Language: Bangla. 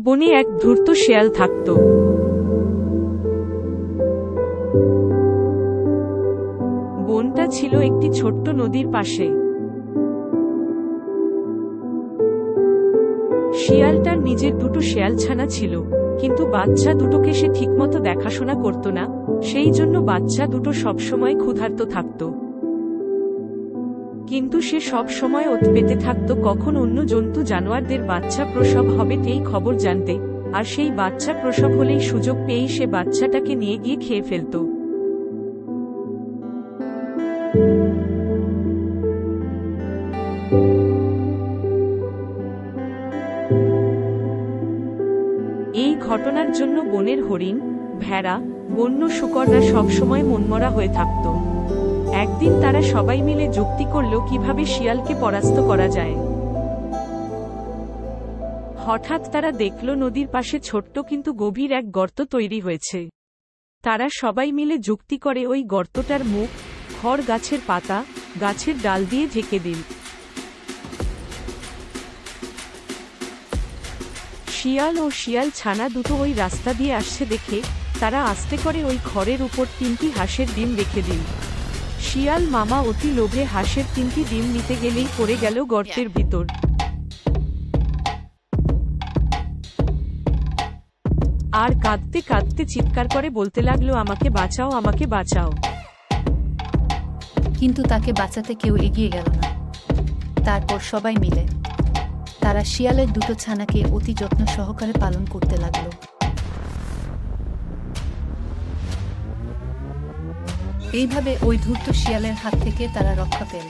বনে এক ধূর্ত শেয়াল থাকত। বনটা ছিল একটি ছোট্ট নদীর পাশে। শিয়ালটার নিজের দুটো শেয়ালছানা ছিল, কিন্তু বাচ্চা দুটোকে সে ঠিকমতো দেখাশোনা করত না, সেই জন্য বাচ্চা দুটো সবসময় ক্ষুধার্ত থাকত। কিন্তু সে সব সময় ওত পেতে থাকত কখন অন্য জন্তু জানোয়ারদের বাচ্চা প্রসব হবে এই খবর জানতে, আর সেই বাচ্চা প্রসব হলেই সুযোগ পেয়েই সে বাচ্চাটাকে নিয়ে গিয়ে খেয়ে ফেলত। এই ঘটনার জন্য বনের হরিণ, ভেড়া, বন্য শূকররা সবসময় মনমরা হয়ে থাকত। একদিন তারা সবাই মিলে যুক্তি করল কিভাবে শিয়ালকে পরাস্ত করা যায়। হঠাৎ তারা দেখল নদীর পাশে ছোট্ট কিন্তু গভীর এক গর্ত তৈরি হয়েছে। তারা সবাই মিলে যুক্তি করে ওই গর্তটার মুখ খড় গাছের পাতা, গাছের ডাল দিয়ে ঢেকে দিল। শিয়াল ও শিয়াল ছানা দুটো ওই রাস্তা দিয়ে আসছে দেখে তারা আস্তে করে ওই খড়ের উপর 3টি হাঁসের ডিম রেখে দিল। শিয়াল মামা অতি লোভে হাঁসের 3টি ডিম নিতে গেলেই পড়ে গেল গর্তের ভিতর। আর কাঁদতে কাঁদতে চিৎকার করে বলতে লাগলো, আমাকে বাঁচাও, আমাকে বাঁচাও। কিন্তু তাকে বাঁচাতে কেউ এগিয়ে গেল না। তারপর সবাই মিলে তারা শিয়ালের দুটো ছানাকে অতি যত্ন সহকারে পালন করতে লাগলো। এইভাবে ওই ধূর্ত শিয়ালের হাত থেকে তারা রক্ষা পেল।